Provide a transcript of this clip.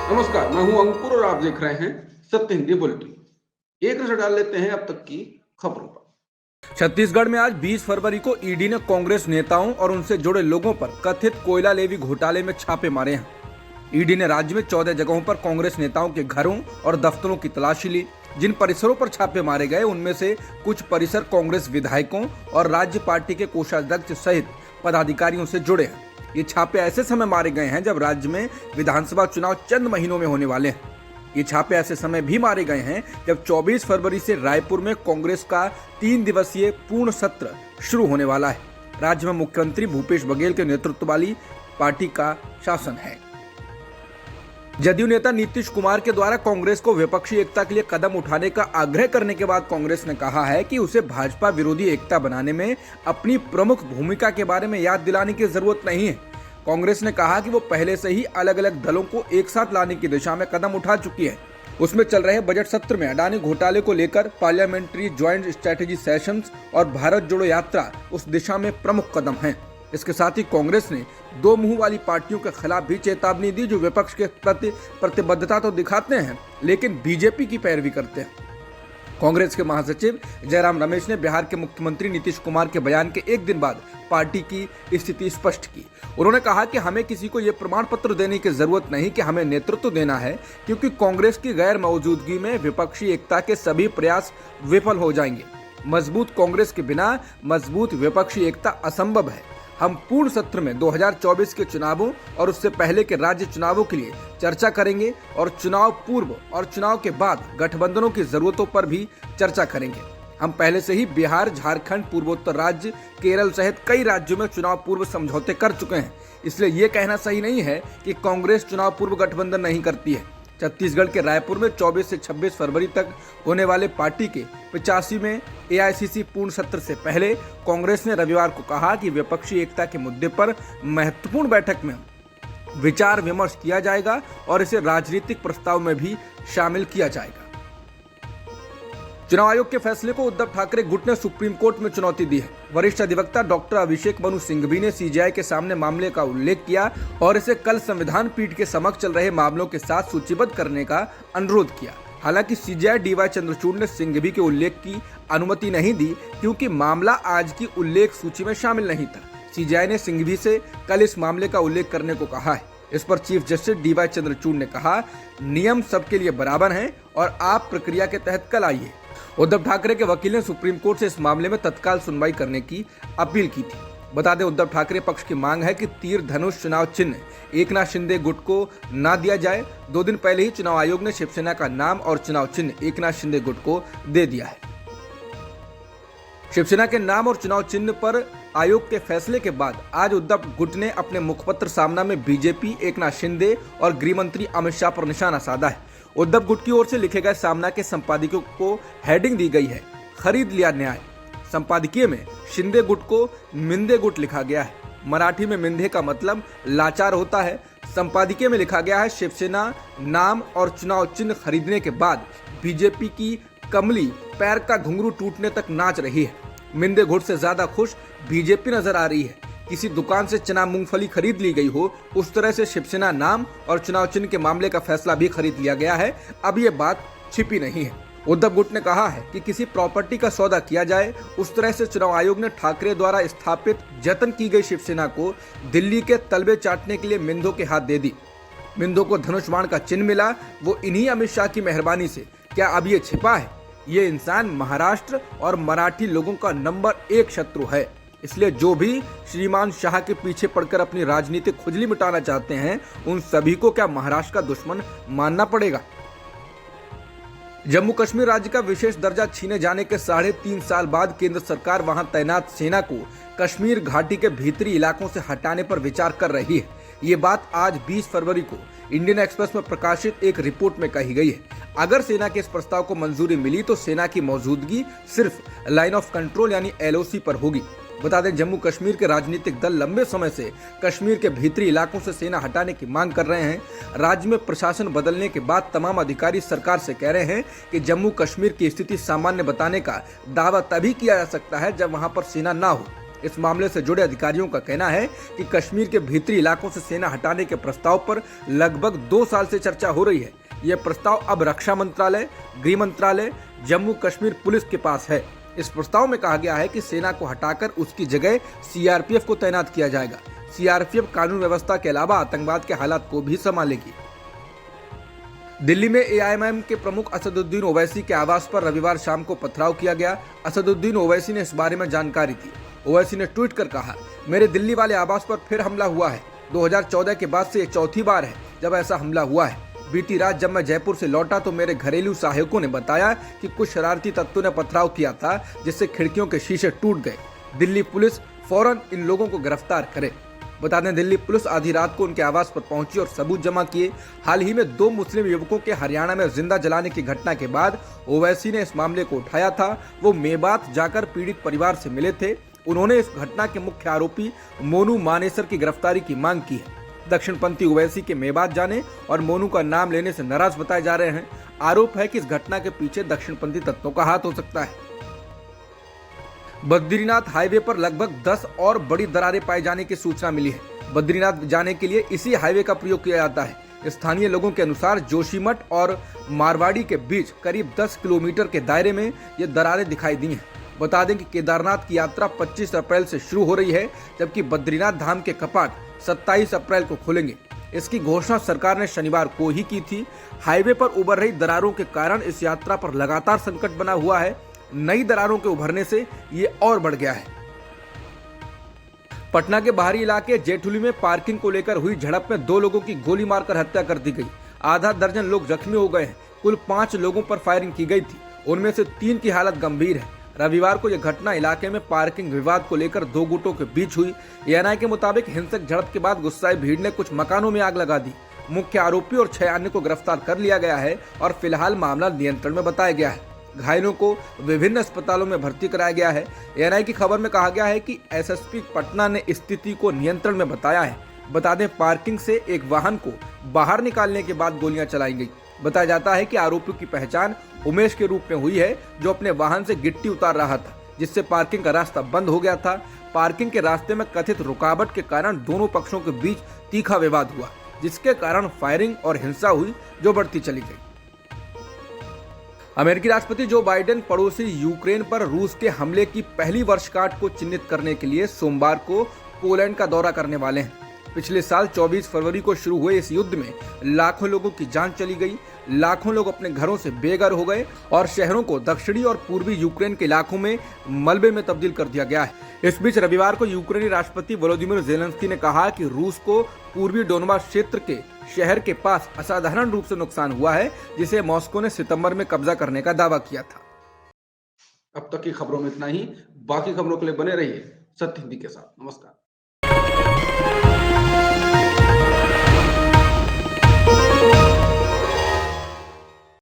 नमस्कार, मैं हूं अंकुर और आप देख रहे हैं सत्य हिंदी बुलेटिन। एक नजर डाल लेते हैं अब तक की खबरों पर। छत्तीसगढ़ में आज 20 फरवरी को ईडी ने कांग्रेस नेताओं और उनसे जुड़े लोगों पर कथित कोयला लेवी घोटाले में छापे मारे हैं। ईडी ने राज्य में 14 जगहों पर कांग्रेस नेताओं के घरों और दफ्तरों की तलाशी ली। जिन परिसरों पर छापे मारे गए उनमें से कुछ परिसर कांग्रेस विधायकों और राज्य पार्टी के कोषाध्यक्ष सहित पदाधिकारियों से जुड़े हैं। ये छापे ऐसे समय मारे गए हैं जब राज्य में विधानसभा चुनाव चंद महीनों में होने वाले हैं। ये छापे ऐसे समय भी मारे गए हैं जब 24 फरवरी से रायपुर में कांग्रेस का 3 दिवसीय पूर्ण सत्र शुरू होने वाला है। राज्य में मुख्यमंत्री भूपेश बघेल के नेतृत्व वाली पार्टी का शासन है। जदयू नेता नीतीश कुमार के द्वारा कांग्रेस को विपक्षी एकता के लिए कदम उठाने का आग्रह करने के बाद कांग्रेस ने कहा है कि उसे भाजपा विरोधी एकता बनाने में अपनी प्रमुख भूमिका के बारे में याद दिलाने की जरूरत नहीं है। कांग्रेस ने कहा कि वो पहले से ही अलग अलग दलों को एक साथ लाने की दिशा में कदम उठा चुकी है। उसमें चल रहे बजट सत्र में अडानी घोटाले को लेकर पार्लियामेंट्री ज्वाइंट स्ट्रेटेजी सेशंस और भारत जोड़ो यात्रा उस दिशा में प्रमुख कदम है। इसके साथ ही कांग्रेस ने दो मुंह वाली पार्टियों के खिलाफ भी चेतावनी दी, जो विपक्ष के प्रति प्रतिबद्धता तो दिखाते हैं लेकिन बीजेपी की पैरवी करते हैं। कांग्रेस के महासचिव जयराम रमेश ने बिहार के मुख्यमंत्री नीतीश कुमार के बयान के एक दिन बाद पार्टी की स्थिति स्पष्ट की। उन्होंने कहा कि हमें किसी को ये प्रमाण पत्र देने की जरूरत नहीं कि हमें नेतृत्व देना है, क्योंकि कांग्रेस की गैर मौजूदगी में विपक्षी एकता के सभी प्रयास विफल हो जाएंगे। मजबूत कांग्रेस के बिना मजबूत विपक्षी एकता असंभव है। हम पूर्ण सत्र में 2024 के चुनावों और उससे पहले के राज्य चुनावों के लिए चर्चा करेंगे और चुनाव पूर्व और चुनाव के बाद गठबंधनों की जरूरतों पर भी चर्चा करेंगे। हम पहले से ही बिहार, झारखंड, पूर्वोत्तर राज्य, केरल सहित कई राज्यों में चुनाव पूर्व समझौते कर चुके हैं। इसलिए ये कहना सही नहीं है कि कांग्रेस चुनाव पूर्व गठबंधन नहीं करती है। छत्तीसगढ़ के रायपुर में 24 से 26 फरवरी तक होने वाले पार्टी के 85वें एआईसीसी पूर्ण सत्र से पहले कांग्रेस ने रविवार को कहा कि विपक्षी एकता के मुद्दे पर महत्वपूर्ण बैठक में विचार विमर्श किया जाएगा और इसे राजनीतिक प्रस्ताव में भी शामिल किया जाएगा। चुनाव आयोग के फैसले को उद्धव ठाकरे गुट ने सुप्रीम कोर्ट में चुनौती दी है। वरिष्ठ अधिवक्ता डॉक्टर अभिषेक मनु सिंघवी ने सीजेआई के सामने मामले का उल्लेख किया और इसे कल संविधान पीठ के समक्ष चल रहे मामलों के साथ सूचीबद्ध करने का अनुरोध किया। हालांकि सीजेआई डीवाई चंद्रचूड़ ने सिंघवी के उल्लेख की अनुमति नहीं दी, क्योंकि मामला आज की उल्लेख सूची में शामिल नहीं था। सीजेआई ने सिंघवी से कल इस मामले का उल्लेख करने को कहा है। इस पर चीफ जस्टिस डीवाई चंद्रचूड़ ने कहा, नियम सबके लिए बराबर हैं और आप प्रक्रिया के तहत कल आइए। उद्धव ठाकरे के वकील ने सुप्रीम कोर्ट से इस मामले में तत्काल सुनवाई करने की अपील की थी। बता दें, उद्धव ठाकरे पक्ष की मांग है कि तीर धनुष चुनाव चिन्ह एकनाथ शिंदे गुट को ना दिया जाए। 2 दिन पहले ही चुनाव आयोग ने शिवसेना का नाम और चुनाव चिन्ह एकनाथ शिंदे गुट को दे दिया है। शिवसेना के नाम और चुनाव चिन्ह पर आयोग के फैसले के बाद आज उद्धव गुट ने अपने मुखपत्र सामना में बीजेपी, एकनाथ शिंदे और गृह मंत्री अमित शाह पर निशाना साधा है। उद्धव गुट की ओर से लिखे गए सामना के संपादकीय को हेडिंग दी गई है, खरीद लिया न्याय। संपादकीय में शिंदे गुट को मिंदे गुट लिखा गया है। मराठी में मिंदे का मतलब लाचार होता है। संपादकीय में लिखा गया है, शिवसेना नाम और चुनाव चिन्ह खरीदने के बाद बीजेपी की कमली पैर का घुंघरू टूटने तक नाच रही है। मिंदे गुट से ज्यादा खुश बीजेपी नजर आ रही है। किसी दुकान से चना मूंगफली खरीद ली गई हो, उस तरह से शिवसेना नाम और चुनाव चिन्ह के मामले का फैसला भी खरीद लिया गया है। अब ये बात छिपी नहीं है। उद्धव गुट ने कहा है कि किसी प्रॉपर्टी का सौदा किया जाए, उस तरह से चुनाव आयोग ने ठाकरे द्वारा स्थापित जतन की गई शिवसेना को दिल्ली के तलबे चाटने के लिए मिंदो के हाथ दे दी। मिंदो को धनुष बाण का चिन्ह मिला, वो इन्हीं अमित शाह की मेहरबानी से। क्या अब ये छिपा है? ये इंसान महाराष्ट्र और मराठी लोगों का नंबर 1 शत्रु है। इसलिए जो भी श्रीमान शाह के पीछे पड़कर अपनी राजनीतिक खुजली मिटाना चाहते हैं, उन सभी को क्या महाराष्ट्र का दुश्मन मानना पड़ेगा? जम्मू कश्मीर राज्य का विशेष दर्जा छीने जाने के 3.5 साल बाद केंद्र सरकार वहां तैनात सेना को कश्मीर घाटी के भीतरी इलाकों से हटाने पर विचार कर रही है। ये बात आज 20 फरवरी को इंडियन एक्सप्रेस में प्रकाशित एक रिपोर्ट में कही गई है। अगर सेना के इस प्रस्ताव को मंजूरी मिली तो सेना की मौजूदगी सिर्फ लाइन ऑफ कंट्रोल यानी LOC पर होगी। बता दें, जम्मू कश्मीर के राजनीतिक दल लंबे समय से कश्मीर के भीतरी इलाकों से सेना हटाने की मांग कर रहे हैं। राज्य में प्रशासन बदलने के बाद तमाम अधिकारी सरकार से कह रहे हैं कि जम्मू कश्मीर की स्थिति सामान्य बताने का दावा तभी किया जा सकता है जब वहां पर सेना ना हो। इस मामले से जुड़े अधिकारियों का कहना है कि कश्मीर के भीतरी इलाकों से सेना हटाने के प्रस्ताव पर लगभग 2 साल से चर्चा हो रही है। यह प्रस्ताव अब रक्षा मंत्रालय, गृह मंत्रालय, जम्मू कश्मीर पुलिस के पास है। इस प्रस्ताव में कहा गया है कि सेना को हटाकर उसकी जगह सीआरपीएफ को तैनात किया जाएगा। सीआरपीएफ कानून व्यवस्था के अलावा आतंकवाद के हालात को भी संभालेगी। दिल्ली में एआईएमआईएम के प्रमुख असदुद्दीन ओवैसी के आवास पर रविवार शाम को पथराव किया गया। असदुद्दीन ओवैसी ने इस बारे में जानकारी दी। ओवैसी ने ट्वीट कर कहा, मेरे दिल्ली वाले आवास पर फिर हमला हुआ है। 2014 के बाद से ये चौथी बार है जब ऐसा हमला हुआ है। बीती रात जब मैं जयपुर से लौटा तो मेरे घरेलू सहायकों ने बताया कि कुछ शरारती तत्वों ने पथराव किया था, जिससे खिड़कियों के शीशे टूट गए। दिल्ली पुलिस फौरन इन लोगों को गिरफ्तार करे। बता दें, दिल्ली पुलिस आधी रात को उनके आवास पर पहुंची और सबूत जमा किए। हाल ही में 2 मुस्लिम युवकों के हरियाणा में जिंदा जलाने की घटना के बाद ओवैसी ने इस मामले को उठाया था। वो मेवात जाकर पीड़ित परिवार से मिले थे। उन्होंने इस घटना के मुख्य आरोपी मोनू मानेसर की गिरफ्तारी की मांग की है। दक्षिणपंथी ओवैसी के मेवात जाने और मोनू का नाम लेने से नाराज बताए जा रहे हैं। आरोप है कि इस घटना के पीछे दक्षिणपंथी तत्वों का हाथ हो सकता है। बद्रीनाथ हाईवे पर लगभग 10 और बड़ी दरारें पाए जाने की सूचना मिली है। बद्रीनाथ जाने के लिए इसी हाईवे का प्रयोग किया जाता है। स्थानीय लोगों के अनुसार जोशीमठ और मारवाड़ी के बीच करीब 10 किलोमीटर के दायरे में ये दरारें दिखाई दी हैं। बता दें कि केदारनाथ की यात्रा 25 अप्रैल से शुरू हो रही है, जबकि बद्रीनाथ धाम के कपाट 27 अप्रैल को खुलेंगे। इसकी घोषणा सरकार ने शनिवार को ही की थी। हाईवे पर उभर रही दरारों के कारण इस यात्रा पर लगातार संकट बना हुआ है। नई दरारों के उभरने से ये और बढ़ गया है। पटना के बाहरी इलाके जेठुली में पार्किंग को लेकर हुई झड़प में 2 लोगों की गोली मारकर हत्या कर दी गई। आधा दर्जन लोग जख्मी हो गए हैं। कुल 5 लोगों पर फायरिंग की गई थी, उनमें से 3 की हालत गंभीर है। रविवार को यह घटना इलाके में पार्किंग विवाद को लेकर 2 गुटों के बीच हुई। एएनआई के मुताबिक हिंसक झड़प के बाद गुस्साई भीड़ ने कुछ मकानों में आग लगा दी। मुख्य आरोपी और 6 अन्य को गिरफ्तार कर लिया गया है और फिलहाल मामला नियंत्रण में बताया गया है। घायलों को विभिन्न अस्पतालों में भर्ती कराया गया है। एएनआई की खबर में कहा गया है कि एसएसपी पटना ने स्थिति को नियंत्रण में बताया है। बता दें, पार्किंग से एक वाहन को बाहर निकालने के बाद गोलियां चलाई गई। बताया जाता है कि आरोपियों की पहचान उमेश के रूप में हुई है, जो अपने वाहन से गिट्टी उतार रहा था, जिससे पार्किंग का रास्ता बंद हो गया था। पार्किंग के रास्ते में कथित रुकावट के कारण दोनों पक्षों के बीच तीखा विवाद हुआ, जिसके कारण फायरिंग और हिंसा हुई, जो बढ़ती चली गई। अमेरिकी राष्ट्रपति जो बाइडेन पड़ोसी यूक्रेन पर रूस के हमले की पहली वर्षगांठ को चिन्हित करने के लिए सोमवार को पोलैंड का दौरा करने वाले हैं। पिछले साल 24 फरवरी को शुरू हुए इस युद्ध में लाखों लोगों की जान चली गई। लाखों लोग अपने घरों से बेघर हो गए और शहरों को दक्षिणी और पूर्वी यूक्रेन के इलाकों में मलबे में तब्दील कर दिया गया है। इस बीच रविवार को यूक्रेनी राष्ट्रपति वोलोदिमीर ज़ेलेंस्की ने कहा कि रूस को पूर्वी डोनबास क्षेत्र के शहर के पास असाधारण रूप से नुकसान हुआ है, जिसे मॉस्को ने सितंबर में कब्जा करने का दावा किया था। अब तक की खबरों में इतना ही। बाकी खबरों के लिए बने रहिए सत्य हिंदी के साथ। नमस्कार।